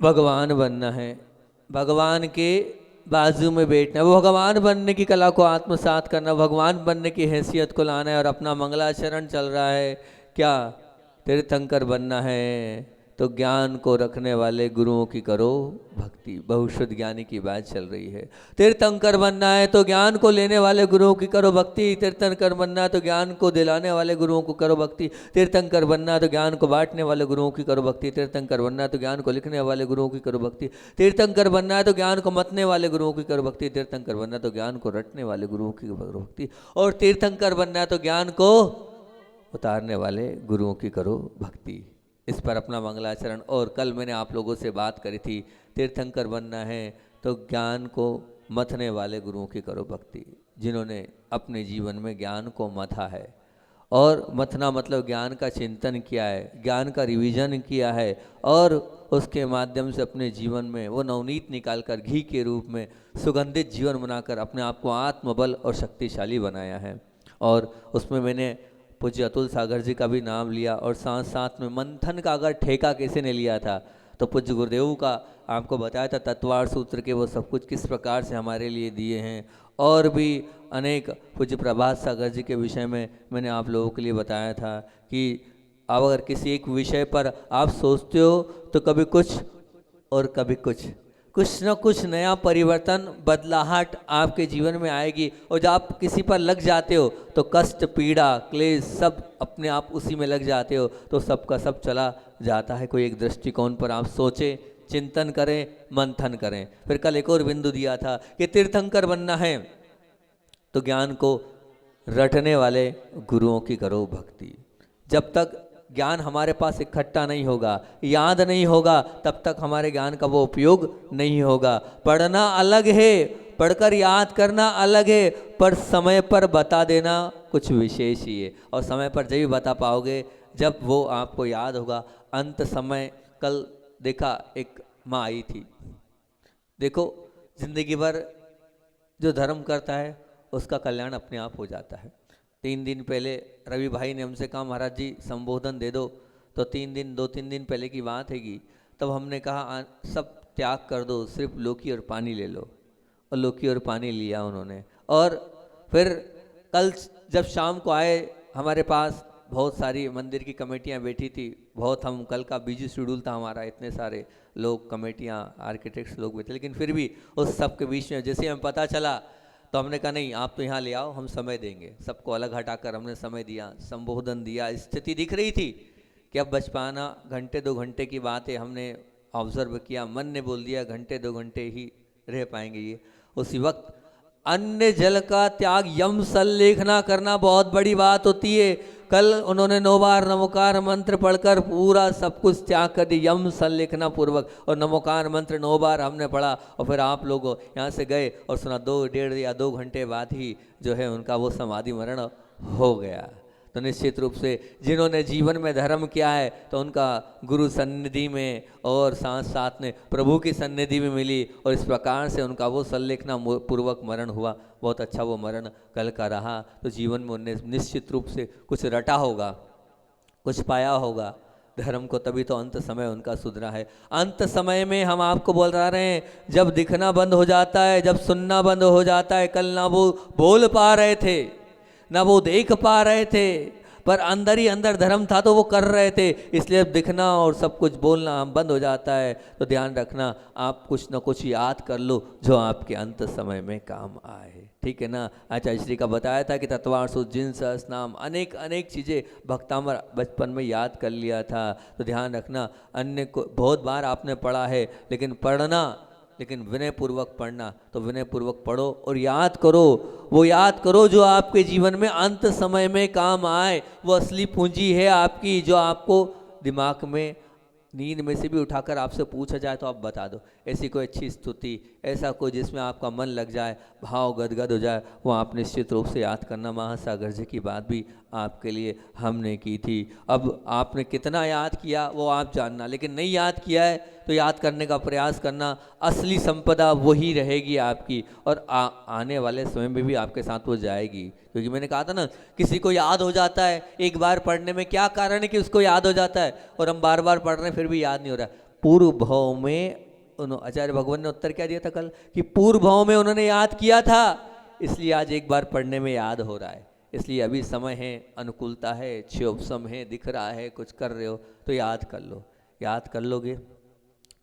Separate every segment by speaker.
Speaker 1: भगवान बनना है, भगवान के बाजू में बैठना है, वो भगवान बनने की कला को आत्मसात करना, भगवान बनने की हैसियत को लाना है। और अपना मंगलाचरण चल रहा है क्या, तीर्थंकर बनना है तो ज्ञान को रखने वाले गुरुओं की करो भक्ति। बहुश्रुत ज्ञानी की बात चल रही है। तीर्थंकर बनना है तो ज्ञान को लेने वाले गुरुओं की करो भक्ति। तीर्थंकर बनना है तो ज्ञान को दिलाने वाले गुरुओं को करो भक्ति। तीर्थंकर बनना है तो ज्ञान को बांटने वाले गुरुओं की करो भक्ति। तीर्थंकर बनना है तो ज्ञान को लिखने वाले गुरुओं की करो भक्ति। तीर्थंकर बनना है तो ज्ञान को मतने वाले गुरुओं की करो भक्ति। तीर्थंकर बनना है तो ज्ञान को रटने वाले गुरुओं की करो भक्ति। और तीर्थंकर बनना है तो ज्ञान को उतारने वाले गुरुओं की करो भक्ति। इस पर अपना मंगलाचरण। और कल मैंने आप लोगों से बात करी थी, तीर्थंकर बनना है तो ज्ञान को मथने वाले गुरुओं की करो भक्ति, जिन्होंने अपने जीवन में ज्ञान को मथा है। और मथना मतलब ज्ञान का चिंतन किया है, ज्ञान का रिवीजन किया है, और उसके माध्यम से अपने जीवन में वो नवनीत निकालकर घी के रूप में सुगंधित जीवन बनाकर अपने आप को आत्मबल और शक्तिशाली बनाया है। और उसमें मैंने पूज्य अतुल सागर जी का भी नाम लिया, और साथ साथ में मंथन का अगर ठेका किसी ने लिया था तो पूज्य गुरुदेव का आपको बताया था तत्वार सूत्र के वो सब कुछ किस प्रकार से हमारे लिए दिए हैं। और भी अनेक पूज्य प्रभात सागर जी के विषय में मैंने आप लोगों के लिए बताया था कि अब अगर किसी एक विषय पर आप सोचते हो तो कभी कुछ और कभी कुछ न कुछ नया परिवर्तन बदलाहट आपके जीवन में आएगी। और जब आप किसी पर लग जाते हो तो कष्ट पीड़ा क्लेश सब अपने आप उसी में लग जाते हो, तो सबका सब चला जाता है। कोई एक दृष्टिकोण पर आप सोचें, चिंतन करें, मंथन करें। फिर कल एक और बिंदु दिया था कि तीर्थंकर बनना है तो ज्ञान को रटने वाले गुरुओं की करो भक्ति। जब तक ज्ञान हमारे पास इकट्ठा नहीं होगा, याद नहीं होगा, तब तक हमारे ज्ञान का वो उपयोग नहीं होगा। पढ़ना अलग है, पढ़कर याद करना अलग है, पर समय पर बता देना कुछ विशेष ही है। और समय पर जब भी बता पाओगे जब वो आपको याद होगा। अंत समय, कल देखा एक माँ आई थी। देखो जिंदगी भर जो धर्म करता है उसका कल्याण अपने आप हो जाता है। 3 दिन पहले रवि भाई ने हमसे कहा महाराज जी संबोधन दे दो, तो 2-3 दिन पहले की बात हैगी। तब हमने कहा सब त्याग कर दो, सिर्फ लौकी और पानी ले लो। और लौकी और पानी लिया उन्होंने। और फिर कल जब शाम को आए हमारे पास बहुत सारी मंदिर की कमेटियां बैठी थी। बहुत हम कल का बिजी शेड्यूल था हमारा, इतने सारे लोग कमेटियां आर्किटेक्ट्स लोग बैठे, लेकिन फिर भी उस सब के बीच में जैसे हमें पता चला तो हमने कहा नहीं आप तो यहाँ ले आओ, हम समय देंगे। सबको अलग हटाकर हमने समय दिया, संबोधन दिया। स्थिति दिख रही थी कि अब बचपना घंटे 2 घंटे की बात है, हमने ऑब्जर्व किया, मन ने बोल दिया घंटे 2 घंटे ही रह पाएंगे ये। उसी वक्त अन्य जल का त्याग यम सल्लेखना करना बहुत बड़ी बात होती है। कल उन्होंने 9 बार नमोकार मंत्र पढ़कर पूरा सब कुछ त्याग कर दिया यम सल्लेखना पूर्वक। और नमोकार मंत्र 9 बार हमने पढ़ा और फिर आप लोग यहाँ से गए और सुना 2-1.5 या 2 घंटे बाद ही जो है उनका वो समाधि मरण हो गया। तो निश्चित रूप से जिन्होंने जीवन में धर्म किया है तो उनका गुरु सन्निधि में और साथ साथ में प्रभु की सन्निधि में मिली, और इस प्रकार से उनका वो सल्लेखना पूर्वक मरण हुआ। बहुत अच्छा वो मरण कल का रहा। तो जीवन में उन्हें निश्चित रूप से कुछ रटा होगा, कुछ पाया होगा धर्म को, तभी तो अंत समय उनका सुधरा है। अंत समय में हम आपको बोल रहे हैं जब दिखना बंद हो जाता है, जब सुनना बंद हो जाता है। कल ना वो बोल पा रहे थे ना वो देख पा रहे थे, पर अंदर ही अंदर धर्म था तो वो कर रहे थे। इसलिए दिखना और सब कुछ बोलना बंद हो जाता है। तो ध्यान रखना आप कुछ न कुछ याद कर लो जो आपके अंत समय में काम आए, ठीक है ना। आचार्य श्री का बताया था कि तत्वार सूत्र जिन सहस्रनाम अनेक अनेक चीज़ें भक्तामर बचपन में याद कर लिया था। तो ध्यान रखना अन्य को बहुत बार आपने पढ़ा है, लेकिन पढ़ना, लेकिन विनय पूर्वक पढ़ना। तो विनय पूर्वक पढ़ो और याद करो, वो याद करो जो आपके जीवन में अंत समय में काम आए। वो असली पूंजी है आपकी, जो आपको दिमाग में नींद में से भी उठाकर आपसे पूछा जाए तो आप बता दो। ऐसी कोई अच्छी स्तुति, ऐसा कोई जिसमें आपका मन लग जाए, भाव गदगद हो जाए, वो आप निश्चित रूप से याद करना। महासागर जी की बात भी आपके लिए हमने की थी। अब आपने कितना याद किया वो आप जानना, लेकिन नहीं याद किया है तो याद करने का प्रयास करना। असली संपदा वही रहेगी आपकी, और आने वाले समय में भी आपके साथ वो जाएगी। क्योंकि मैंने कहा था ना, किसी को याद हो जाता है एक बार पढ़ने में, क्या कारण है कि उसको याद हो जाता है, और हम बार बार पढ़ रहे हैं फिर भी याद नहीं हो रहा है। पूर्व भाव में आचार्य भगवान ने उत्तर क्या दिया था कल, कि पूर्व भाव में उन्होंने याद किया था, इसलिए आज एक बार पढ़ने में याद हो रहा है। इसलिए अभी समय है, अनुकूलता है, क्षोभसम है, दिख रहा है, कुछ कर रहे हो तो याद कर लो। याद कर लोगे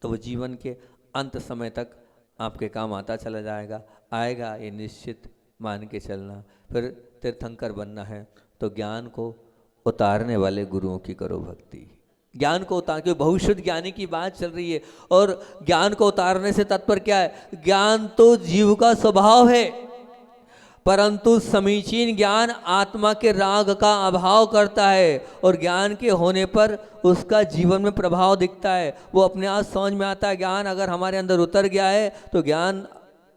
Speaker 1: तो वो जीवन के अंत समय तक आपके काम आता चला जाएगा, आएगा, ये निश्चित मान के चलना। फिर तीर्थंकर बनना है तो ज्ञान को उतारने वाले गुरुओं की करो भक्ति। ज्ञान को उतार, क्योंकि भविष्य ज्ञानी की बात चल रही है, और ज्ञान को उतारने से तात्पर्य क्या है? ज्ञान तो जीव का स्वभाव है, परंतु समीचीन ज्ञान आत्मा के राग का अभाव करता है, और ज्ञान के होने पर उसका जीवन में प्रभाव दिखता है। वो अपने आप समझ में आता है। ज्ञान अगर हमारे अंदर उतर गया है तो ज्ञान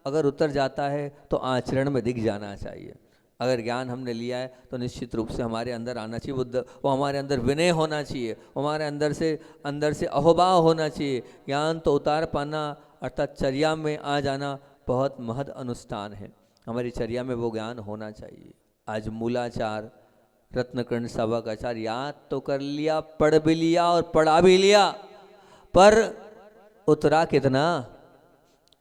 Speaker 1: अगर उतर जाता है तो आचरण में दिख जाना चाहिए। अगर ज्ञान हमने लिया है तो निश्चित रूप से हमारे अंदर आना चाहिए, वो हमारे अंदर विनय होना चाहिए, हमारे अंदर से अहोभाव होना चाहिए। ज्ञान तो उतार पाना अर्थात चर्या में आ जाना बहुत महद अनुष्ठान है। हमारी चर्या में वो ज्ञान होना चाहिए। आज मूलाचार, रत्नकर्ण सभा का आचार याद तो कर लिया, पढ़ भी लिया और पढ़ा भी लिया, पर उतरा कितना?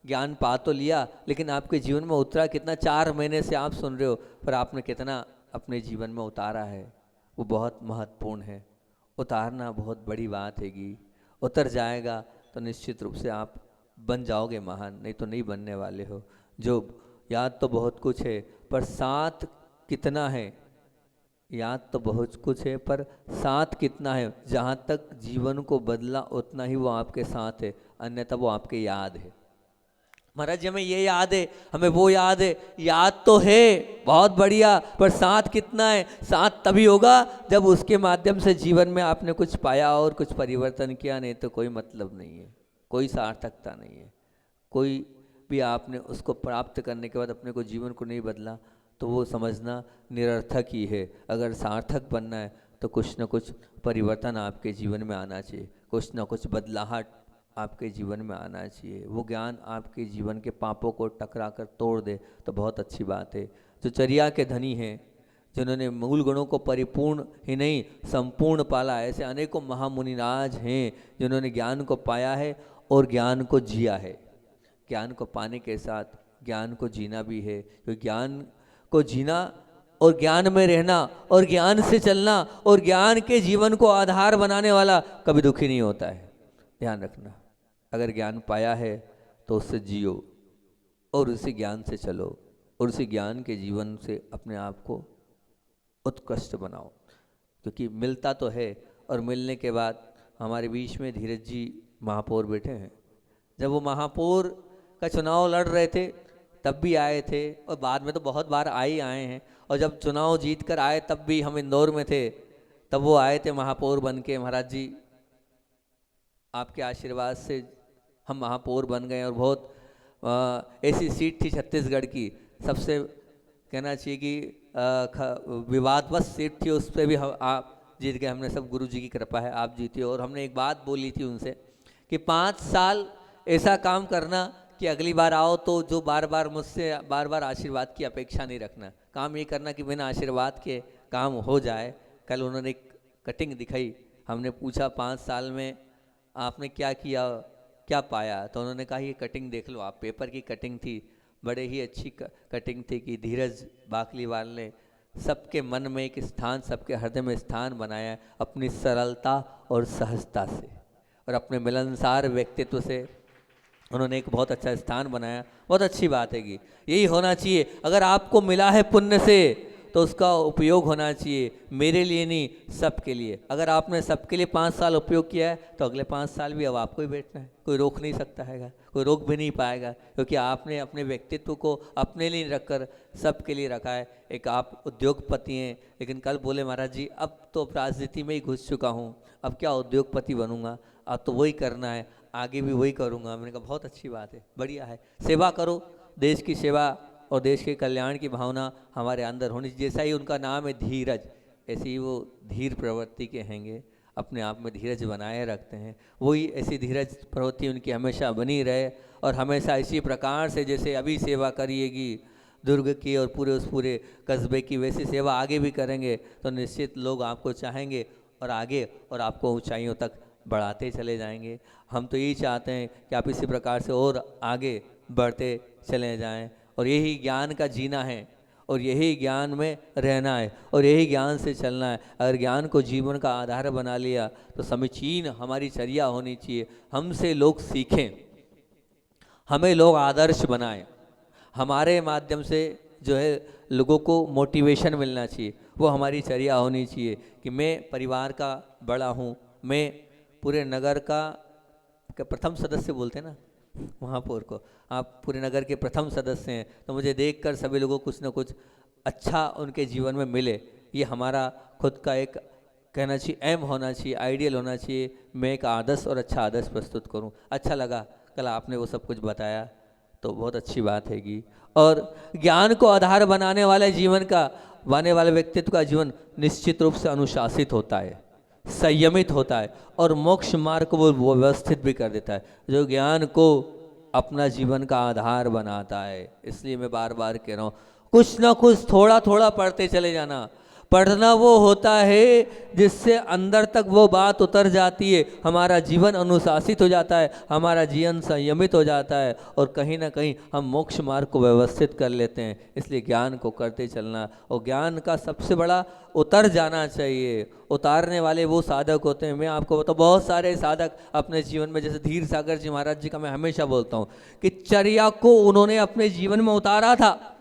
Speaker 1: ज्ञान पा तो लिया, लेकिन आपके जीवन में उतरा कितना? 4 महीने से आप सुन रहे हो, पर आपने कितना अपने जीवन में उतारा है? वो बहुत महत्वपूर्ण है। उतारना बहुत बड़ी बात हैगी। उतर जाएगा तो निश्चित रूप से आप बन जाओगे महान, नहीं तो नहीं बनने वाले हो। जो याद तो बहुत कुछ है, पर साथ कितना है? याद तो बहुत कुछ है, पर साथ कितना है? जहाँ तक जीवन को बदला उतना ही वो आपके साथ है, अन्यथा वो आपके याद है। महाराज हमें ये याद है, हमें वो याद है। याद तो है बहुत बढ़िया, पर साथ कितना है? साथ तभी होगा जब उसके माध्यम से जीवन में आपने कुछ पाया और कुछ परिवर्तन किया, नहीं तो कोई मतलब नहीं है, कोई सार्थकता नहीं है। कोई भी आपने उसको प्राप्त करने के बाद अपने को जीवन को नहीं बदला तो वो समझना निरर्थक ही है। अगर सार्थक बनना है तो कुछ न कुछ परिवर्तन आपके जीवन में आना चाहिए, कुछ न कुछ बदलाहट आपके जीवन में आना चाहिए। वो ज्ञान आपके जीवन के पापों को टकरा कर तोड़ दे तो बहुत अच्छी बात है। जो चर्या के धनी हैं, जिन्होंने मूल गुणों को परिपूर्ण ही नहीं संपूर्ण पाला, ऐसे अनेकों महामुनिराज हैं जिन्होंने ज्ञान को पाया है और ज्ञान को जिया है। ज्ञान को पाने के साथ ज्ञान को जीना भी है, क्योंकि ज्ञान को जीना और ज्ञान में रहना और ज्ञान से चलना और ज्ञान के जीवन को आधार बनाने वाला कभी दुखी नहीं होता है। ध्यान रखना, अगर ज्ञान पाया है तो उससे जियो और उसी ज्ञान से चलो और उसी ज्ञान के जीवन से अपने आप को उत्कृष्ट बनाओ। क्योंकि मिलता तो है, और मिलने के बाद हमारे बीच में धीरज जी महापौर बैठे हैं। जब वो महापौर का चुनाव लड़ रहे थे तब भी आए थे, और बाद में तो बहुत बार आए हैं, और जब चुनाव जीत कर आए तब भी हम इंदौर में थे, तब वो आए थे महापौर बन के। महाराज जी आपके आशीर्वाद से हम महापौर बन गए, और बहुत ऐसी सीट थी छत्तीसगढ़ की, सबसे कहना चाहिए कि विवादवश सीट थी, उस पर भी आप जीत गए। हमने सब गुरु जी की कृपा है, आप जीते। और हमने एक बात बोली थी उनसे कि 5 साल ऐसा काम करना कि अगली बार आओ तो जो बार बार आशीर्वाद की अपेक्षा नहीं रखना, काम ये करना कि बिना आशीर्वाद के काम हो जाए। कल उन्होंने एक कटिंग दिखाई, हमने पूछा 5 साल में आपने क्या किया, क्या पाया? तो उन्होंने कहा ये कटिंग देख लो आप, पेपर की कटिंग थी, बड़े ही अच्छी कटिंग थी कि धीरज बाकलीवाल ने सबके मन में एक स्थान, सबके हृदय में स्थान बनाया अपनी सरलता और सहजता से, और अपने मिलनसार व्यक्तित्व से उन्होंने एक बहुत अच्छा स्थान बनाया। बहुत अच्छी बात है कि यही होना चाहिए। अगर आपको मिला है पुण्य से तो उसका उपयोग होना चाहिए, मेरे लिए नहीं सबके लिए। अगर आपने सबके लिए 5 साल उपयोग किया है तो अगले 5 साल भी अब आपको ही बैठना है, कोई रोक नहीं सकता है, कोई रोक भी नहीं पाएगा, क्योंकि आपने अपने व्यक्तित्व को अपने लिए रखकर सबके लिए रखा है। एक आप उद्योगपति हैं, लेकिन कल बोले महाराज जी अब तो राजनीति में ही घुस चुका हूँ, अब क्या उद्योगपति बनूंगा, अब तो वही करना है, आगे भी वही करूँगा। मैंने कहा बहुत अच्छी बात है, बढ़िया है, सेवा करो, देश की सेवा और देश के कल्याण की भावना हमारे अंदर होनी। जैसा ही उनका नाम है धीरज, ऐसे ही वो धीर प्रवृत्ति के हैंगे, अपने आप में धीरज बनाए रखते हैं। वही ऐसी धीरज प्रवृत्ति उनकी हमेशा बनी रहे, और हमेशा इसी प्रकार से जैसे अभी सेवा करिएगी दुर्ग की और उस पूरे कस्बे की, वैसी सेवा आगे भी करेंगे तो निश्चित लोग आपको चाहेंगे और आगे और आपको ऊंचाइयों तक बढ़ाते चले जाएंगे। हम तो यही चाहते हैं कि आप इसी प्रकार से और आगे बढ़ते चले जाएं, और यही ज्ञान का जीना है, और यही ज्ञान में रहना है, और यही ज्ञान से चलना है। अगर ज्ञान को जीवन का आधार बना लिया तो समीचीन हमारी चर्या होनी चाहिए। हमसे लोग सीखें, हमें लोग आदर्श बनाएं, हमारे माध्यम से जो है लोगों को मोटिवेशन मिलना चाहिए। वो हमारी चर्या होनी चाहिए कि मैं परिवार का बड़ा हूँ, मैं पूरे नगर का प्रथम सदस्य बोलते हैं ना महापौर को, आप पूरे नगर के प्रथम सदस्य हैं, तो मुझे देखकर सभी लोगों को कुछ ना कुछ अच्छा उनके जीवन में मिले। ये हमारा खुद का एक कहना चाहिए एम होना चाहिए, आइडियल होना चाहिए। मैं एक आदर्श और अच्छा आदर्श प्रस्तुत करूं। अच्छा लगा कल आपने वो सब कुछ बताया, तो बहुत अच्छी बात हैगी। और ज्ञान को आधार बनाने वाले जीवन का बनाने वाले व्यक्तित्व का जीवन निश्चित रूप से अनुशासित होता है, संयमित होता है, और मोक्ष मार्ग को वो व्यवस्थित भी कर देता है, जो ज्ञान को अपना जीवन का आधार बनाता है। इसलिए मैं बार बार कह रहा हूँ, कुछ ना कुछ थोड़ा थोड़ा पढ़ते चले जाना। पढ़ना वो होता है जिससे अंदर तक वो बात उतर जाती है, हमारा जीवन अनुशासित हो जाता है, हमारा जीवन संयमित हो जाता है, और कहीं ना कहीं हम मोक्ष मार्ग को व्यवस्थित कर लेते हैं। इसलिए ज्ञान को करते चलना, और ज्ञान का सबसे बड़ा उतर जाना चाहिए। उतारने वाले वो साधक होते हैं। मैं आपको बताऊँ, बहुत सारे साधक अपने जीवन में, जैसे धीर सागर जी महाराज जी का मैं हमेशा बोलता हूँ कि चर्या को उन्होंने अपने जीवन में उतारा था।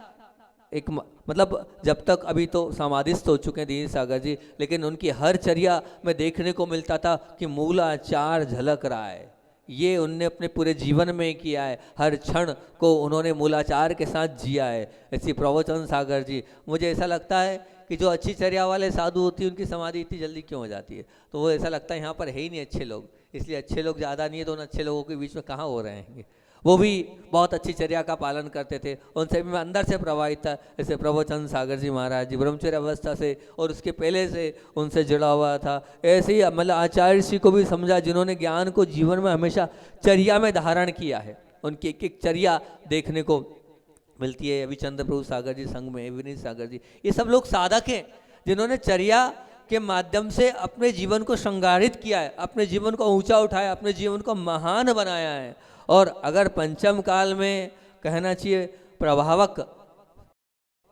Speaker 1: एक मतलब जब तक, अभी तो समाधिस्थ हो चुके हैं धीर सागर जी, लेकिन उनकी हर चर्या में देखने को मिलता था कि मूलाचार झलक रहा है। ये उनने अपने पूरे जीवन में किया है, हर क्षण को उन्होंने मूलाचार के साथ जिया है। ऐसी प्रवचन सागर जी, मुझे ऐसा लगता है कि जो अच्छी चर्या वाले साधु होती है उनकी समाधि इतनी जल्दी क्यों हो जाती है। तो वो ऐसा लगता है यहाँ पर है ही नहीं अच्छे लोग, इसलिए अच्छे लोग ज़्यादा नहीं है, तो उन अच्छे लोगों के बीच में कहाँ हो रहे हैं। वो भी बहुत अच्छी चर्या का पालन करते थे, उनसे भी मैं अंदर से प्रभावित था। जैसे प्रभुचंद सागर जी महाराज जी ब्रह्मचर्य अवस्था से और उसके पहले से उनसे जुड़ा हुआ था। ऐसे ही मतलब आचार्य श्री को भी समझा, जिन्होंने ज्ञान को जीवन में हमेशा चर्या में धारण किया है। उनकी एक एक चर्या देखने को मिलती है। अभी चंद्र प्रभु सागर जी संघ में, विनीत सागर जी, ये सब लोग साधक हैं जिन्होंने चर्या के माध्यम से अपने जीवन को श्रृंगारित किया है, अपने जीवन को ऊंचा उठाया, अपने जीवन को महान बनाया है। और अगर पंचम काल में कहना चाहिए प्रभावक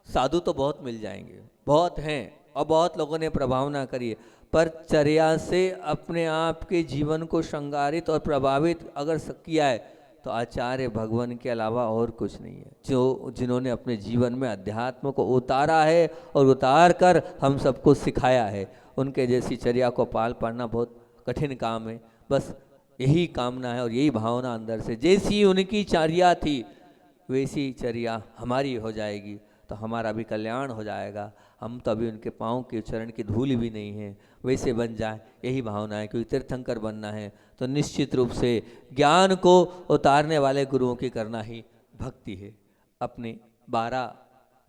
Speaker 1: साधु तो बहुत मिल जाएंगे, बहुत हैं, और बहुत लोगों ने प्रभावना करी है, पर चर्या से अपने आप के जीवन को श्रृंगारित और प्रभावित अगर किया है तो आचार्य भगवान के अलावा और कुछ नहीं है, जो जिन्होंने अपने जीवन में अध्यात्म को उतारा है और उतार कर हम सबको सिखाया है। उनके जैसी चर्या को पाल पाना बहुत कठिन काम है। बस यही कामना है और यही भावना अंदर से, जैसी उनकी चर्या थी वैसी चर्या हमारी हो जाएगी तो हमारा भी कल्याण हो जाएगा। हम तो अभी उनके पाँव के चरण की धूल भी नहीं है, वैसे बन जाए, यही भावना है। क्योंकि तीर्थंकर बनना है तो निश्चित रूप से ज्ञान को उतारने वाले गुरुओं की करना ही भक्ति है। अपनी 12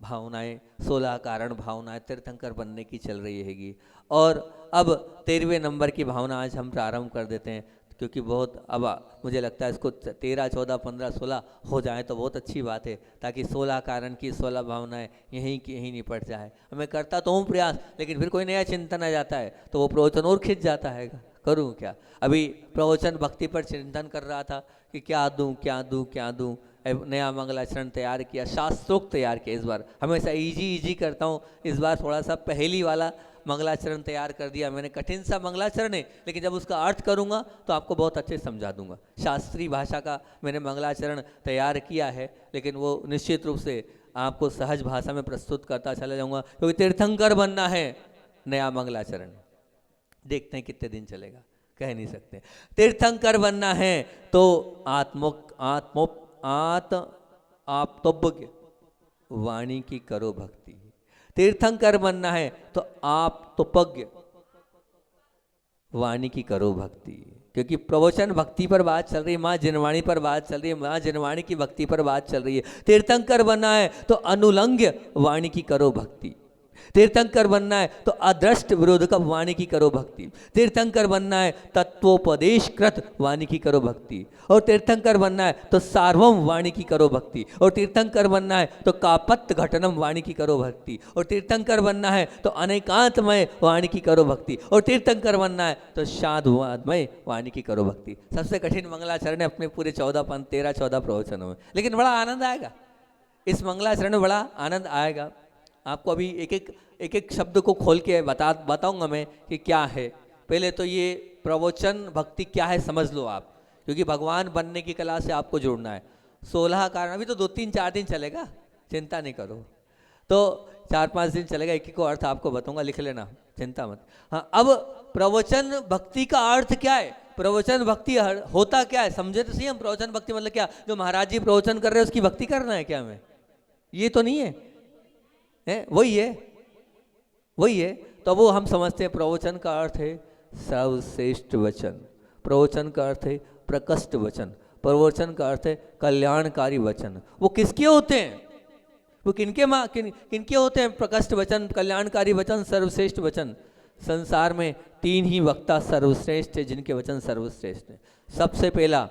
Speaker 1: भावनाएं, 16 कारण भावनाएं तीर्थंकर बनने की चल रही हैगी। और अब 13वें नंबर की भावना आज हम प्रारंभ कर देते हैं, क्योंकि बहुत अब मुझे लगता है इसको 13, 14, 15, 16 हो जाए तो बहुत अच्छी बात है, ताकि 16 कारण की 16 भावनाएं यहीं की यहीं निपट जाए। मैं करता तो हूँ प्रयास, लेकिन फिर कोई नया चिंतन आ जाता है तो वो प्रवचन और खिंच जाता है। करूँ क्या? अभी प्रवचन भक्ति पर चिंतन कर रहा था कि क्या दूँ क्या दूँ क्या दूँ। नया मंगलाचरण तैयार किया, शास्त्रोक्त तैयार किया। इस बार हमेशा इजी करता हूँ, इस बार थोड़ा सा पहेली वाला मंगलाचरण तैयार कर दिया मैंने। कठिन सा मंगलाचरण है, लेकिन जब उसका अर्थ करूंगा तो आपको बहुत अच्छे समझा दूंगा। शास्त्रीय भाषा का मैंने मंगलाचरण तैयार किया है, लेकिन वो निश्चित रूप से आपको सहज भाषा में प्रस्तुत करता चला जाऊंगा, क्योंकि तीर्थंकर बनना है। नया मंगलाचरण देखते हैं कितने दिन चलेगा, कह नहीं सकते। तीर्थंकर बनना है तो आप्तोज्ञ वाणी की करो भक्ति। तीर्थंकर बनना है तो आप तुपज्ञ वाणी की करो भक्ति। क्योंकि प्रवचन भक्ति पर बात चल रही है, माँ जिनवाणी पर बात चल रही है, माँ जिनवाणी की भक्ति पर बात चल रही है। तीर्थंकर बनना है तो अनुलंघ्य वाणी की करो भक्ति। तीर्थंकर बनना है तो अदृष्ट विरोधक वाणी की करो भक्ति। तीर्थंकर बनना है तत्वोपदेश कृत वाणी की करो भक्ति। और तीर्थंकर बनना है तो सार्वम वाणी की करो भक्ति। और तीर्थंकर बनना है तो कापत्त घटनम वाणी की करो भक्ति। और तीर्थंकर बनना है तो अनेकांतमय वाणी की करो भक्ति। और तीर्थंकर बनना है तो साधुवादमय वाणी की करो भक्ति। सबसे कठिन मंगलाचरण है अपने पूरे 14 पंथ 13-14 प्रवचनों में, लेकिन बड़ा आनंद आएगा इस मंगलाचरण में, बड़ा आनंद आएगा। आपको अभी एक एक शब्द को खोल के बताऊंगा मैं कि क्या है। पहले तो ये प्रवचन भक्ति क्या है समझ लो आप, क्योंकि भगवान बनने की कला से आपको जुड़ना है। 16 कारण, अभी तो 2-3-4 दिन चलेगा, चिंता नहीं करो, तो 4-5 दिन चलेगा, एक को अर्थ आपको बताऊंगा, लिख लेना, चिंता मत। हाँ, अब प्रवचन भक्ति का अर्थ क्या है, प्रवचन भक्ति होता क्या है समझे तो सही हम। प्रवचन भक्ति मतलब क्या, जो महाराज जी प्रवचन कर रहे हैं उसकी भक्ति करना है क्या हमें, ये तो नहीं है, वही है। तो वो हम समझते हैं प्रवचन का अर्थ है सर्वश्रेष्ठ वचन, प्रवचन का अर्थ है प्रकृष्ट वचन, प्रवचन का अर्थ है कल्याणकारी वचन। वो किसके होते हैं, वो किनके होते हैं, प्रकृष्ट वचन, कल्याणकारी वचन, सर्वश्रेष्ठ वचन। संसार में 3 ही वक्ता सर्वश्रेष्ठ है जिनके वचन सर्वश्रेष्ठ है। सबसे पहला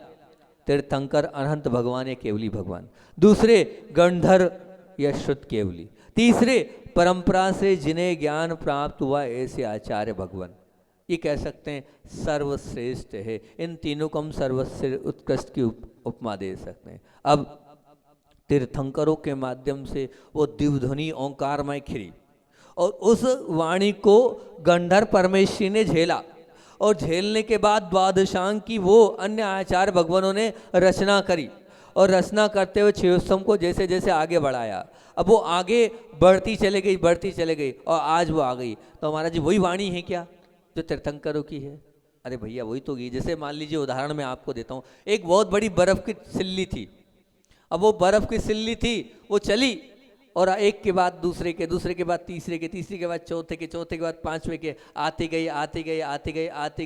Speaker 1: तीर्थंकर अनंत भगवान या केवली भगवान, दूसरे गंधर्व या श्रुत केवली, तीसरे परंपरा से जिन्हें ज्ञान प्राप्त हुआ ऐसे आचार्य भगवान। ये कह सकते हैं सर्वश्रेष्ठ है। इन तीनों को हम सर्वश्रेष्ठ उत्कृष्ट की उपमा दे सकते हैं। अब तीर्थंकरों के माध्यम से वो दिव्यध्वनि ओंकारमय खिरी और उस वाणी को गंधर्व परमेश्वरी ने झेला, और झेलने के बाद द्वादशांग की वो अन्य आचार्य भगवानों ने रचना करी, और रचना करते हुए क्षयोत्सव को जैसे जैसे आगे बढ़ाया। अब वो आगे बढ़ती चले गई और आज वो आ गई। तो हमारा जी वही वाणी है क्या जो तीर्थंकरों की है? अरे भैया वही तो गई। जैसे मान लीजिए उदाहरण मैं आपको देता हूँ, एक बहुत बड़ी बर्फ की सिल्ली थी। अब वो बर्फ की सिल्ली थी, वो चली और एक के बाद दूसरे के, दूसरे के बाद तीसरे के, तीसरे के बाद चौथे के, चौथे के बाद पांचवे के, आती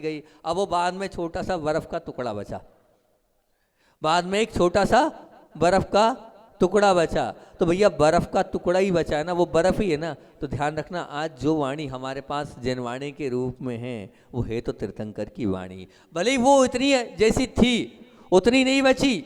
Speaker 1: गई। अब वो बाद में छोटा सा बर्फ का टुकड़ा बचा, बाद में एक छोटा सा बर्फ का टुकड़ा बचा। तो भैया बर्फ का टुकड़ा ही बचा है ना, वो बर्फ ही है ना। तो ध्यान रखना, आज जो वाणी हमारे पास जनवाणी के रूप में है वो है तो तीर्थंकर की वाणी। भले ही वो इतनी जैसी थी उतनी नहीं बची,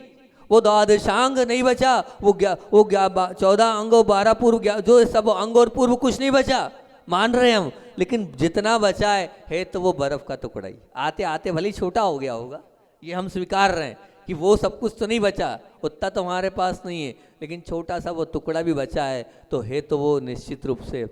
Speaker 1: वो द्वादशांग नहीं बचा, वो 14 अंग 12 पूर्व, जो सब अंग और पूर्व कुछ नहीं बचा, मान रहे हम। लेकिन जितना बचा है तो वो बर्फ का टुकड़ा ही। आते आते भले ही छोटा हो गया होगा, ये हम स्वीकार रहे हैं कि वो सब कुछ तो नहीं बचा, उतना तो हमारे पास नहीं है, लेकिन छोटा सा वो टुकड़ा भी बचा है। तो है तो वो निश्चित रूप से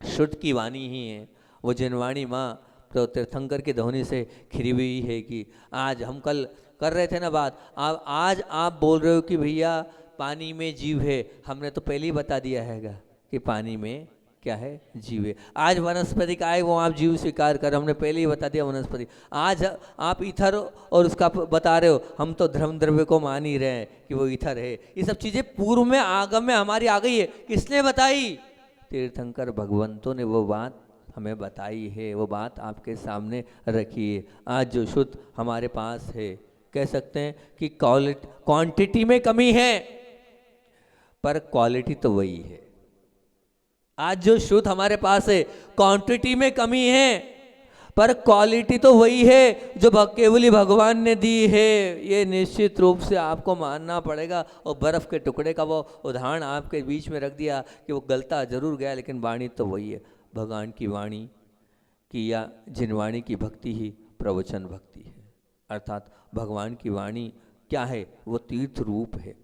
Speaker 1: शुद्ध की वाणी ही है। वो जनवाणी माँ तो तीर्थंकर की ध्वनि से खिरी हुई है। कि आज हम कल कर रहे थे ना बात, आज आप बोल रहे हो कि भैया पानी में जीव है, हमने तो पहले ही बता दिया हैगा कि पानी में क्या है, जीव है। आज वनस्पति का है वो आप जीव स्वीकार कर, हमने पहले ही बता दिया वनस्पति। आज आप ईथर और उसका बता रहे हो, हम तो धर्म द्रव्य को मान ही रहे हैं कि वो ईथर है। ये सब चीज़ें पूर्व में आगम में हमारी आ गई है, किसने बताई? तीर्थंकर भगवंतों ने वो बात हमें बताई है, वो बात आपके सामने रखी है। आज जो शुद्ध हमारे पास है, कह सकते हैं कि क्वांटिटी में कमी है पर क्वालिटी तो वही है। आज जो शुद्ध हमारे पास है, क्वांटिटी में कमी है पर क्वालिटी तो वही है जो केवली भगवान ने दी है। ये निश्चित रूप से आपको मानना पड़ेगा। और बर्फ के टुकड़े का वो उदाहरण आपके बीच में रख दिया कि वो गलता जरूर गया, लेकिन वाणी तो वही है। भगवान की वाणी की या जिनवाणी की भक्ति ही प्रवचन भक्ति है। अर्थात भगवान की वाणी क्या है, वो तीर्थ रूप है।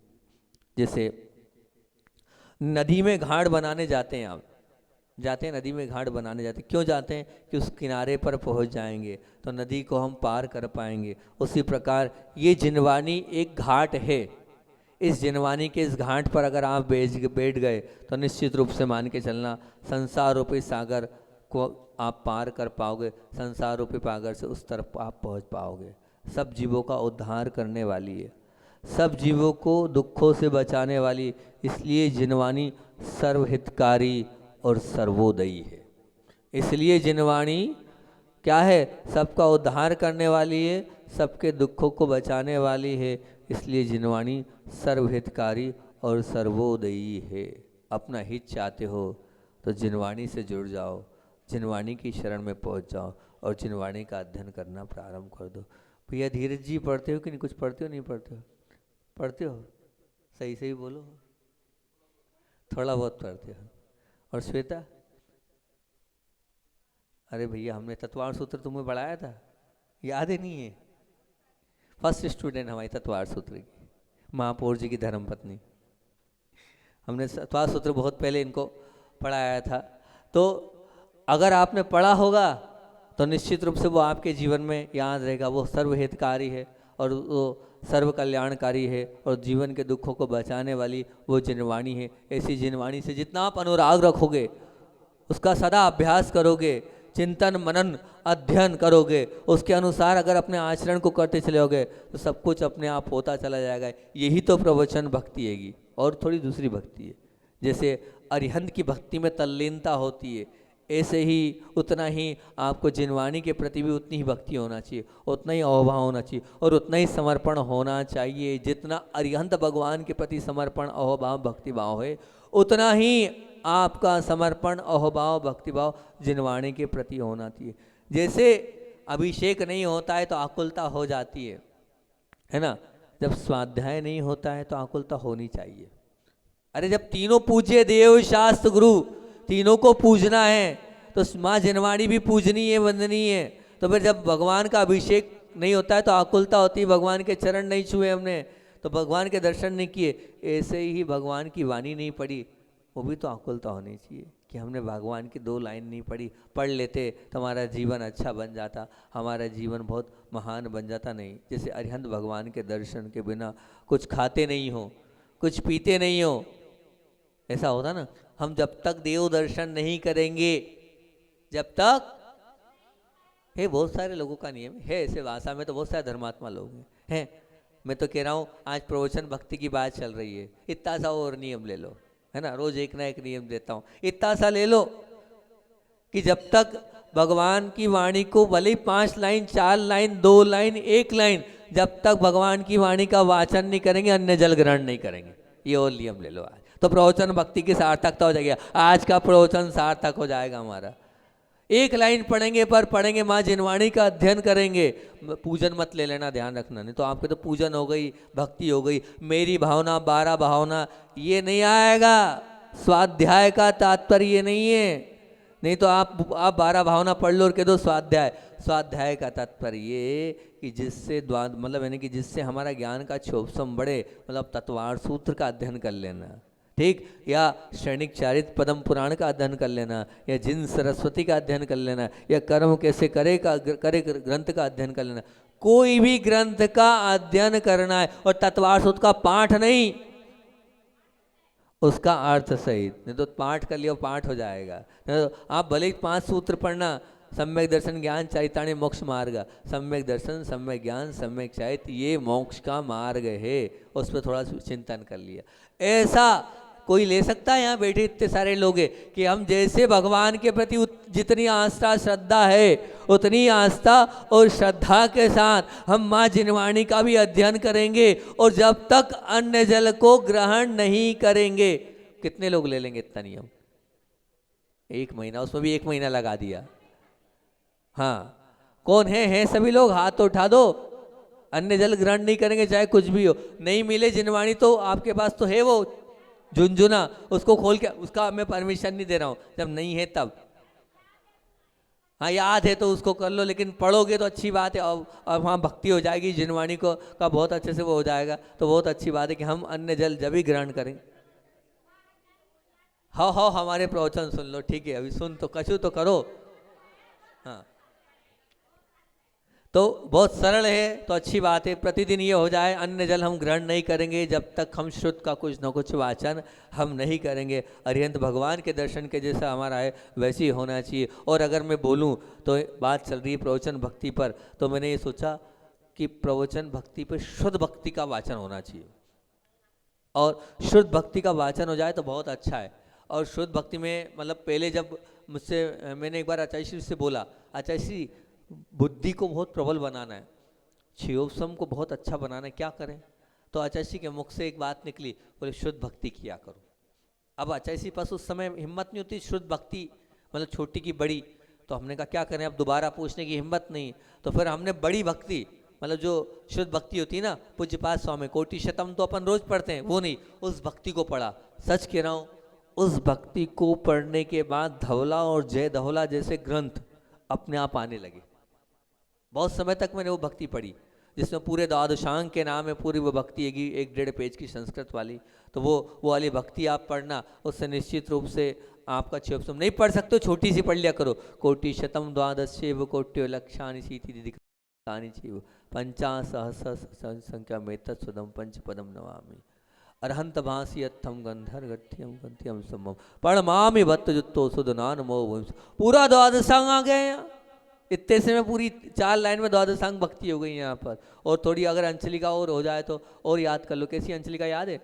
Speaker 1: जैसे नदी में घाट बनाने जाते हैं, आप जाते हैं नदी में घाट बनाने जाते हैं, क्यों जाते हैं? कि उस किनारे पर पहुंच जाएंगे तो नदी को हम पार कर पाएंगे। उसी प्रकार ये जिनवानी एक घाट है। इस जिनवानी के इस घाट पर अगर आप बैठ गए तो निश्चित रूप से मान के चलना संसार रूपी सागर को आप पार कर पाओगे, संसार रूपी सागर से उस तरफ आप पहुंच पाओगे। सब जीवों का उद्धार करने वाली है, सब जीवों को दुखों से बचाने वाली, इसलिए जिनवाणी सर्वहितकारी और सर्वोदयी है। इसलिए जिनवाणी क्या है? सबका उद्धार करने वाली है, सबके दुखों को बचाने वाली है। इसलिए जिनवाणी सर्वहितकारी और सर्वोदयी है। अपना हित चाहते हो तो जिनवाणी से जुड़ जाओ, जिनवाणी की शरण में पहुंच जाओ और जिनवाणी का अध्ययन करना प्रारंभ कर दो। भैया धीरज जी पढ़ते हो कि नहीं? कुछ पढ़ते हो नहीं पढ़ते हो? पढ़ते हो? सही सही बोलो। थोड़ा बहुत पढ़ते हो। और श्वेता? अरे भैया हमने तत्वार सूत्र तुम्हें पढ़ाया था, याद ही नहीं है? फर्स्ट स्टूडेंट हमारी तत्वार सूत्र की, महापौर जी की धर्मपत्नी। हमने तत्वार सूत्र बहुत पहले इनको पढ़ाया था। तो अगर आपने पढ़ा होगा तो निश्चित रूप से वो आपके जीवन में याद रहेगा। वो सर्वहितकारी है और वो सर्व कल्याणकारी है और जीवन के दुखों को बचाने वाली वो जिनवाणी है। ऐसी जिनवाणी से जितना आप अनुराग रखोगे, उसका सदा अभ्यास करोगे, चिंतन मनन अध्ययन करोगे, उसके अनुसार अगर अपने आचरण को करते चलोगे तो सब कुछ अपने आप होता चला जाएगा। यही तो प्रवचन भक्ति हैगी। और थोड़ी दूसरी भक्ति है, जैसे अरिहंत की भक्ति में तल्लीनता होती है, ऐसे ही उतना ही आपको जिनवाणी के प्रति भी उतनी ही भक्ति होना चाहिए, उतना ही अहोभाव होना चाहिए और उतना ही समर्पण होना चाहिए। जितना अरिहंत भगवान के प्रति समर्पण अहोभाव भक्तिभाव है, उतना ही आपका समर्पण अहोभाव भक्तिभाव जिनवाणी के प्रति होना चाहिए। जैसे अभिषेक नहीं होता है तो आकुलता हो जाती है ना? जब स्वाध्याय नहीं होता है तो आकुलता होनी चाहिए। अरे जब तीनों पूज्य देव शास्त्र गुरु तीनों को पूजना है तो माँ जिनवाणी भी पूजनी है, वंदनीय है। तो फिर जब भगवान का अभिषेक नहीं होता है तो आकुलता होती है। भगवान के चरण नहीं छुए हमने तो भगवान के दर्शन नहीं किए, ऐसे ही भगवान की वाणी नहीं पढ़ी, वो भी तो आकुलता होनी चाहिए कि हमने भगवान की 2 लाइन नहीं पढ़ी। पढ़ लेते तो हमारा जीवन अच्छा बन जाता, हमारा जीवन बहुत महान बन जाता। नहीं, जैसे अरिहंत भगवान के दर्शन के बिना कुछ खाते नहीं हो, कुछ पीते नहीं हो, ऐसा होता ना। हम जब तक देव दर्शन नहीं करेंगे, जब तक है, बहुत सारे लोगों का नियम है ऐसे, भाषा में तो बहुत सारे धर्मात्मा लोग हैं। मैं तो कह रहा हूँ आज प्रवचन भक्ति की बात चल रही है, इतना सा और नियम ले लो, है ना? रोज एक ना एक नियम देता हूँ, इतना सा ले लो कि जब तक भगवान की वाणी को भले ही 5 लाइन 4 लाइन 2 लाइन 1 लाइन, जब तक भगवान की वाणी का वाचन नहीं करेंगे अन्य जल ग्रहण नहीं करेंगे। ये और नियम ले लो आज, तो प्रवचन भक्ति की सार्थकता हो जाएगी। आज का प्रवचन सार्थक हो जाएगा हमारा। 1 लाइन पढ़ेंगे पर पढ़ेंगे, माँ जिनवाणी का अध्ययन करेंगे। पूजन मत ले लेना, ध्यान रखना, नहीं तो आपके तो पूजन हो गई, भक्ति हो गई, मेरी भावना 12 भावना ये नहीं आएगा। स्वाध्याय का तात्पर्य ये नहीं है, नहीं तो आप 12 भावना पढ़ लो और कह दो स्वाध्याय। स्वाध्याय का तात्पर्य ये कि जिससे मतलब यानी कि जिससे हमारा ज्ञान का क्षोभसम बढ़े, मतलब तत्वार सूत्र का अध्ययन कर लेना, ठीक, या क्षणिक चारित पदम पुराण का अध्ययन कर लेना, या जिन सरस्वती का अध्ययन कर लेना, या कर्म कैसे करे ग्रंथ का अध्ययन कर लेना। कोई भी ग्रंथ का अध्ययन करना है और तत्वार सूत्र का पाठ नहीं, उसका अर्थ सहित। नहीं तो पाठ कर लिया पाठ हो जाएगा। तो आप भले ही 5 सूत्र पढ़ना, सम्यक दर्शन ज्ञान चरितार्थ मोक्ष मार्ग, सम्यक दर्शन सम्यक ज्ञान सम्यक चरित ये मोक्ष का मार्ग है, उस पर थोड़ा चिंतन कर लिया। ऐसा कोई ले सकता है? यहाँ बैठे इतने सारे लोग हैं कि हम जैसे भगवान के प्रति जितनी आस्था श्रद्धा है उतनी आस्था और श्रद्धा के साथ हम माँ जिनवाणी का भी अध्ययन करेंगे और जब तक अन्य जल को ग्रहण नहीं करेंगे। कितने लोग ले लेंगे इतना नियम? 1 महीना, उसमें भी 1 महीना लगा दिया। हाँ, कौन है सभी लोग? हाथ तो उठा दो। अन्य जल ग्रहण नहीं करेंगे चाहे कुछ भी हो। नहीं मिले जिनवाणी तो आपके पास तो है वो झुंझुना, उसको खोल के, उसका मैं परमिशन नहीं दे रहा हूं, जब नहीं है तब। हाँ, याद है तो उसको कर लो, लेकिन पढ़ोगे तो अच्छी बात है और वहाँ भक्ति हो जाएगी, जिनवाणी को का बहुत अच्छे से वो हो जाएगा। तो बहुत अच्छी बात है कि हम अन्य जल जब ही ग्रहण करेंगे। हाँ, हमारे प्रवचन सुन लो, ठीक है, अभी सुन तो कछु तो करो। हाँ, तो बहुत सरल है, तो अच्छी बात है। प्रतिदिन ये हो जाए, अन्य जल हम ग्रहण नहीं करेंगे जब तक हम शुद्ध का कुछ न कुछ वाचन हम नहीं करेंगे। अरिहंत भगवान के दर्शन के जैसा हमारा है वैसे ही होना चाहिए। और अगर मैं बोलूँ तो बात चल रही है प्रवचन भक्ति पर, तो मैंने ये सोचा कि प्रवचन भक्ति पर शुद्ध भक्ति का वाचन होना चाहिए, और शुद्ध भक्ति का वाचन हो जाए तो बहुत अच्छा है। और शुद्ध भक्ति में मतलब पहले जब मुझसे मैंने एक बार आचार्य श्री से बोला, आचार्य श्री बुद्धि को बहुत प्रबल बनाना है, क्षयोपम को बहुत अच्छा बनाना है, क्या करें? तो आचार्य श्री के मुख से एक बात निकली, बोले शुद्ध भक्ति किया करो। अब अच्छा इसी पास उस समय हिम्मत नहीं होती शुद्ध भक्ति मतलब छोटी की बड़ी, तो हमने कहा क्या करें, अब दोबारा पूछने की हिम्मत नहीं, तो फिर हमने बड़ी भक्ति मतलब जो शुद्ध भक्ति होती है ना, पूज्यपाद स्वामी कोटि शतम तो अपन रोज पढ़ते हैं, वो नहीं, उस भक्ति को पढ़ा। सच कह रहा हूँ, उस भक्ति को पढ़ने के बाद धवला और जय धवला जैसे ग्रंथ अपने आप आने लगे। बहुत समय तक मैंने वो भक्ति पढ़ी जिसमें पूरे द्वादशांग के नाम है, पूरी वो भक्ति है 1-1.5 पेज की संस्कृत वाली, तो वो वाली भक्ति आप पढ़ना, उससे निश्चित रूप से आपका क्षोभसम नहीं पढ़ सकते हो, छोटी सी पढ़ लिया करो। कोटि शतम द्वादशेव कोट्यो लक्षानि शीतिदिकानि चैव पंचासहस्र संख्या में तत्सदम पंच पदम नमामि अरहंत भासी अत्थम गंधर गठ्यम गंध्यम समम पढ़मामि भत्त जुत्तो सुदनान मोह। पूरा द्वादशांग आ गए यहाँ, इतने से में पूरी 4 लाइन में द्वादशांग भक्ति हो गई यहाँ पर। और थोड़ी अगर अंचलिका और हो जाए तो और याद कर लो। कैसी अंचलिका याद है?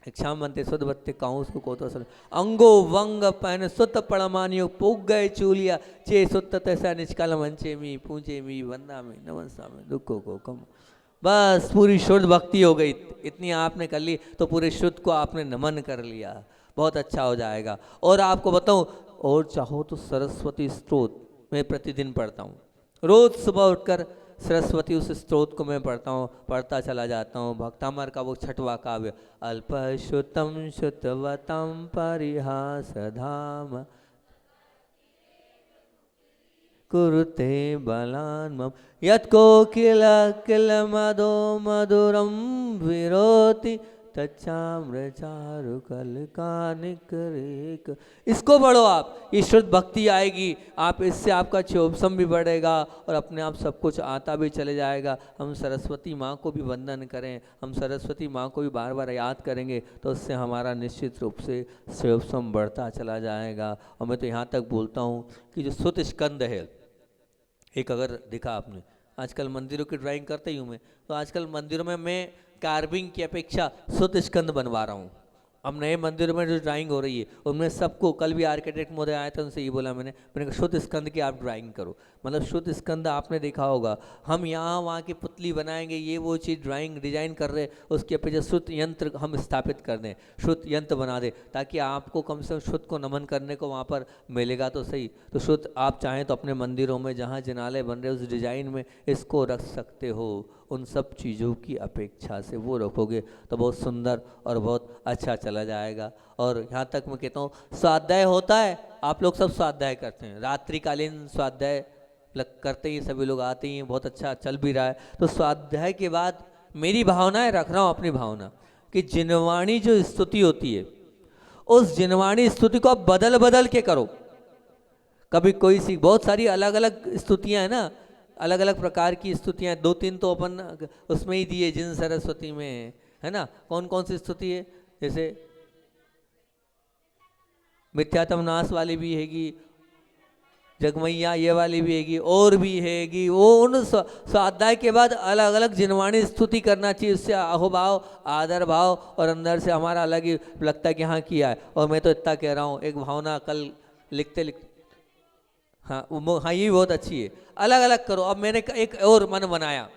Speaker 1: क्षाम बनते सुध बत्ते काहू उसको को तो अंगो वंग पहन सुत पड़मानियो पुग गए चूलिया चे सुत तैसा निष्काल मंचे मी पूंचे मी वंदा में नमस्ता में दुखों को कम। बस पूरी शुद्ध भक्ति हो गई, इतनी आपने कर ली तो पूरे शुद्ध को आपने नमन कर लिया, बहुत अच्छा हो जाएगा। और आपको बताऊं, और चाहो तो सरस्वती स्तोत्र मैं प्रतिदिन पढ़ता हूँ, रोज सुबह उठकर सरस्वती उस स्तोत्र को मैं पढ़ता हूँ, पढ़ता चला जाता हूँ। भक्तामर का वो 6वां काव्य अल्पश्रुतम श्रुतवतम परिहास धाम कुरुते बलान मम यत्को किल किल मधो मधुरम विरोति तच्चाम्र चारु कल कानिक। इसको पढ़ो आप, ये शुद्ध भक्ति आएगी, आप इससे आपका क्षोभसम भी बढ़ेगा और अपने आप सब कुछ आता भी चले जाएगा। हम सरस्वती माँ को भी वंदन करें, हम सरस्वती माँ को भी बार बार याद करेंगे तो उससे हमारा निश्चित रूप से क्षोभसम बढ़ता चला जाएगा। और मैं तो यहाँ तक बोलता हूँ कि जो सुत स्कंद है, एक अगर देखा आपने, आजकल मंदिरों की ड्राइंग करते ही हूँ मैं, तो आजकल मंदिरों में मैं कार्विंग की अपेक्षा सुत स्कंद बनवा रहा हूँ। अब नए मंदिरों में जो ड्राइंग हो रही है उनमें सबको, कल भी आर्किटेक्ट महोदय आए थे, उनसे ये बोला मैंने कहा शुद्ध स्कंद की आप ड्राइंग करो। मतलब शुद्ध स्कंद आपने देखा होगा, हम यहाँ वहाँ की पुतली बनाएंगे, ये वो चीज़ ड्राइंग डिजाइन कर रहे, उसके अपेक्षा शुद्ध यंत्र हम स्थापित कर दें, शुद्ध यंत्र बना दें, ताकि आपको कम से कम शुद्ध को नमन करने को वहाँ पर मिलेगा तो सही। तो शुद्ध आप चाहें तो अपने मंदिरों में जहाँ जिनालय बन रहे उस डिजाइन में इसको रख सकते हो, उन सब चीज़ों की अपेक्षा से वो रखोगे तो बहुत सुंदर और बहुत अच्छा चला जाएगा। और यहाँ तक मैं कहता हूँ स्वाध्याय होता है, आप लोग सब स्वाध्याय करते हैं, रात्रिकालीन स्वाध्याय करते ही सभी लोग आते ही, बहुत अच्छा चल भी रहा है। तो स्वाध्याय के बाद मेरी भावना है, रख रहा हूँ अपनी भावना, कि जिनवाणी जो स्तुति होती है उस जिनवाणी स्तुति को आप बदल बदल के करो। कभी कोई सी, बहुत सारी अलग अलग स्तुतियाँ हैं ना, अलग अलग प्रकार की स्तुतियाँ, 2-3 तो अपन उसमें ही दिए जिन सरस्वती में, है ना। कौन कौन सी स्तुति है? जैसे मिथ्यात्म नाश वाली भी हैगी, जगमैया ये वाली भी हैगी, और भी हैगी। वो उन स्वाध्याय के बाद अलग अलग जिनवाणी स्तुति करना चाहिए, उससे अहोभाव आदर भाव और अंदर से हमारा अलग ही लगता है कि हाँ किया है। और मैं तो इतना कह रहा हूँ, एक भावना कल लिखते लिखते, हाँ ये बहुत अच्छी है, अलग अलग करो। अब मैंने एक और मन बनाया,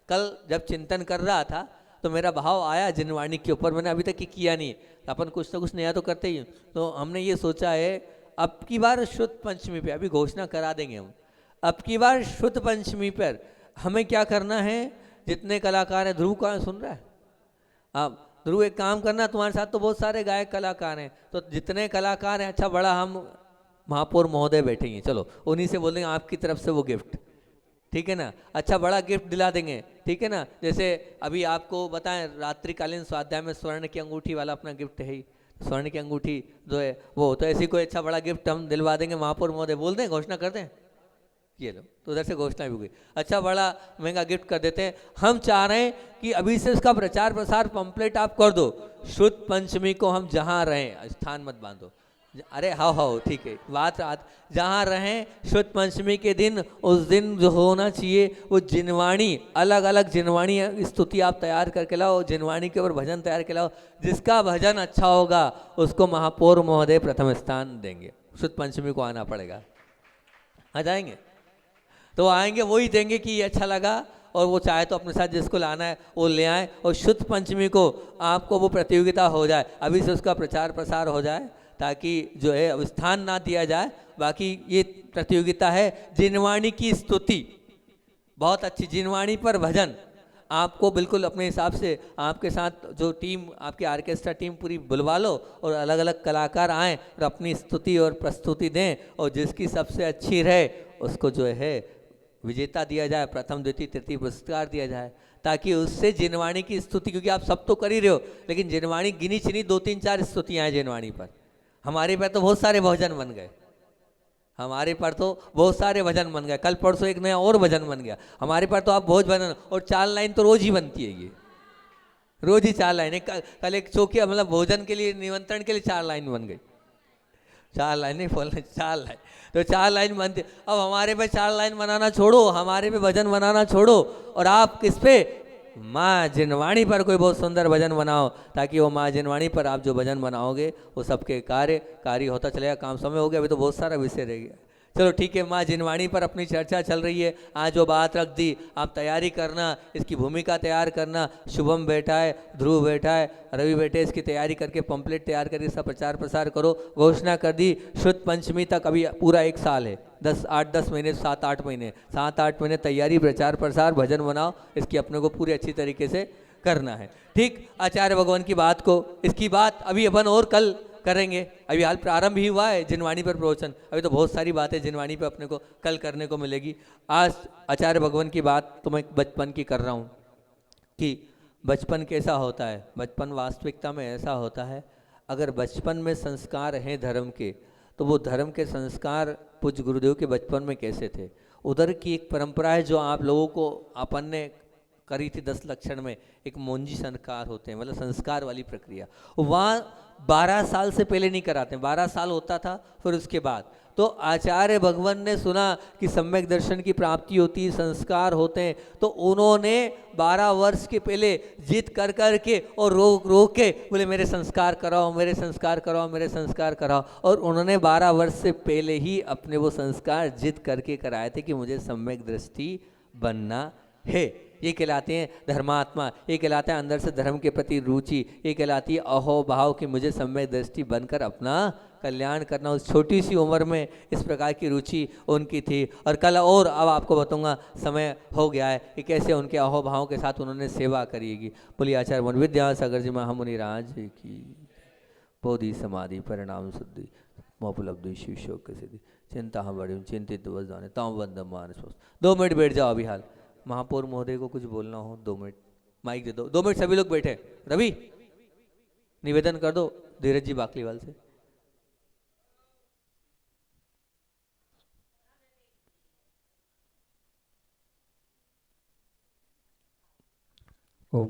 Speaker 1: कल जब चिंतन कर रहा था तो मेरा भाव आया जिनवाणी के ऊपर, मैंने अभी तक किया नहीं, अपन कुछ ना कुछ नया तो करते ही। तो हमने ये सोचा है अब की बार शुद्ध पंचमी पे, अभी घोषणा करा देंगे हम, अब की बार शुद्ध पंचमी पर हमें क्या करना है, जितने कलाकार हैं, ध्रुव कहाँ सुन रहा है? आप ध्रुव एक काम करना, तुम्हारे साथ तो बहुत सारे गायक कलाकार हैं, तो जितने कलाकार हैं, अच्छा बड़ा हम महापौर महोदय बैठेंगे, चलो उन्हीं से बोल देंगे आपकी तरफ से वो गिफ्ट, ठीक है ना, अच्छा बड़ा गिफ्ट दिला देंगे, ठीक है ना। जैसे अभी आपको बताएं रात्रिकालीन स्वाध्याय में स्वर्ण की अंगूठी वाला अपना गिफ्ट है ही, स्वर्ण की अंगूठी जो है वो, तो ऐसी कोई अच्छा बड़ा गिफ्ट हम दिलवा देंगे, महापौर महोदय बोल दें, घोषणा कर दें, ये लो, तो उधर से घोषणा भी हो गई, अच्छा बड़ा महंगा गिफ्ट कर देते हैं। हम चाह रहे हैं कि अभी से इसका प्रचार प्रसार पंपलेट आप कर दो, शुद्ध पंचमी को हम जहाँ रहें, स्थान मत बांधो, अरे हाँ ठीक है, बात जहाँ रहें शुद्ध पंचमी के दिन, उस दिन जो होना चाहिए वो जिनवाणी, अलग अलग जिनवाणी स्तुति आप तैयार करके लाओ, जिनवाणी के ऊपर भजन तैयार के लाओ, जिसका भजन अच्छा होगा उसको महापौर महोदय प्रथम स्थान देंगे। शुद्ध पंचमी को आना पड़ेगा, आ जाएंगे तो आएंगे, वही देंगे कि ये अच्छा लगा और वो चाहे तो अपने साथ जिसको लाना है वो ले आए, और शुद्ध पंचमी को आपको वो प्रतियोगिता हो जाए, अभी से उसका प्रचार प्रसार हो जाए, ताकि जो है अब स्थान ना दिया जाए। बाकी ये प्रतियोगिता है जिनवाणी की स्तुति, बहुत अच्छी जिनवाणी पर भजन। आपको बिल्कुल अपने हिसाब से आपके साथ जो टीम, आपकी आर्केस्ट्रा टीम पूरी बुलवा लो और अलग अलग कलाकार आएँ और अपनी स्तुति और प्रस्तुति दें, और जिसकी सबसे अच्छी रहे उसको जो है विजेता दिया जाए, प्रथम द्वितीय तृतीय पुरस्कार दिया जाए, ताकि उससे जिनवाणी की स्तुति, क्योंकि आप सब तो कर ही रहे हो, लेकिन जिनवाणी गिनी चुनी 2 3 4 स्तुतियाँ हैं जिनवाणी पर। हमारे पे तो बहुत सारे भजन बन गए, हमारे पर तो बहुत सारे भजन बन गए, कल परसों एक नया और भजन बन गया हमारे पर, तो आप बहुत भजन, और 4 लाइन तो रोज ही बनती है, ये रोज ही 4 लाइनें। कल एक चौकिया मतलब भोजन के लिए निमंत्रण के लिए 4 लाइन बन गई, 4 लाइन नहीं बोलने, 4 लाइन, तो 4 लाइन बनती। अब हमारे पे 4 लाइन बनाना छोड़ो, हमारे पे भजन बनाना छोड़ो, और आप किस पे, माँ जिनवाणी पर कोई बहुत सुंदर भजन बनाओ, ताकि वो माँ जिनवाणी पर आप जो भजन बनाओगे वो सबके कार्य होता चलेगा। काम समय हो गया, अभी तो बहुत सारा विषय रह गया। चलो ठीक है, माँ जिनवाणी पर अपनी चर्चा चल रही है, आज जो बात रख दी आप तैयारी करना, इसकी भूमिका तैयार करना। शुभम बैठा है, ध्रुव बैठा है, रवि बैठे, इसकी तैयारी करके पंपलेट तैयार करके सब प्रचार प्रसार करो। घोषणा कर दी शुद्ध पंचमी तक अभी पूरा 1 साल है, 8-10 महीने, 7-8 महीने, 7-8 महीने तैयारी, प्रचार प्रसार, भजन बनाओ, इसकी अपने को पूरी अच्छी तरीके से करना है। ठीक, आचार्य भगवान की बात को, इसकी बात अभी अपन और कल करेंगे, अभी हाल प्रारंभ ही हुआ है जिनवाणी पर प्रवचन, अभी तो बहुत सारी बातें जिनवाणी पर अपने को कल करने को मिलेगी। आज आचार्य भगवान की बात तो मैं बचपन की कर रहा हूँ कि बचपन कैसा होता है। बचपन वास्तविकता में ऐसा होता है, अगर बचपन में संस्कार हैं धर्म के, तो वो धर्म के संस्कार पूज्य गुरुदेव के बचपन में कैसे थे। उधर की एक परंपरा है जो आप लोगों को अपन ने करी थी 10 लक्षण में, एक मोंजी संस्कार होते हैं, मतलब संस्कार वाली प्रक्रिया, वहाँ 12 साल से पहले नहीं कराते, 12 साल होता था फिर उसके बाद। तो आचार्य भगवान ने सुना कि सम्यक दर्शन की प्राप्ति होती है, संस्कार होते हैं, तो उन्होंने 12 वर्ष के पहले जिद कर कर के और रोक रोक के बोले मेरे संस्कार कराओ, मेरे संस्कार कराओ, मेरे संस्कार कराओ, और उन्होंने 12 वर्ष से पहले ही अपने वो संस्कार जिद करके कराए थे कि मुझे सम्यक दृष्टि बनना है। ये कहलाते हैं धर्मात्मा, ये कहलाता है अंदर से धर्म के प्रति रुचि, ये कहलाती है अहोभाव कि मुझे सम्यक दृष्टि बनकर अपना कल्याण करना। उस छोटी सी उम्र में इस प्रकार की रुचि उनकी थी। और कल और अब आपको बताऊंगा, समय हो गया है, कि कैसे उनके अहोभाव के साथ उन्होंने सेवा करिएगी। बोलिए आचार्य मन विद्यासागर जी महामुनि राज की, बोधि समाधि परिणाम शुद्धि मोपलब्धि शिव के सिद्धि, चिंता बड़ी चिंतित बस जाने ताम बंद मानस। 2 मिनट बैठ जाओ अभी हाल, महापौर महोदय को कुछ बोलना हो 2 मिनट, माइक दे दो, 2 मिनट सभी लोग बैठे। रवि निवेदन कर दो धीरज जी बाकलीवाल से।
Speaker 2: ओम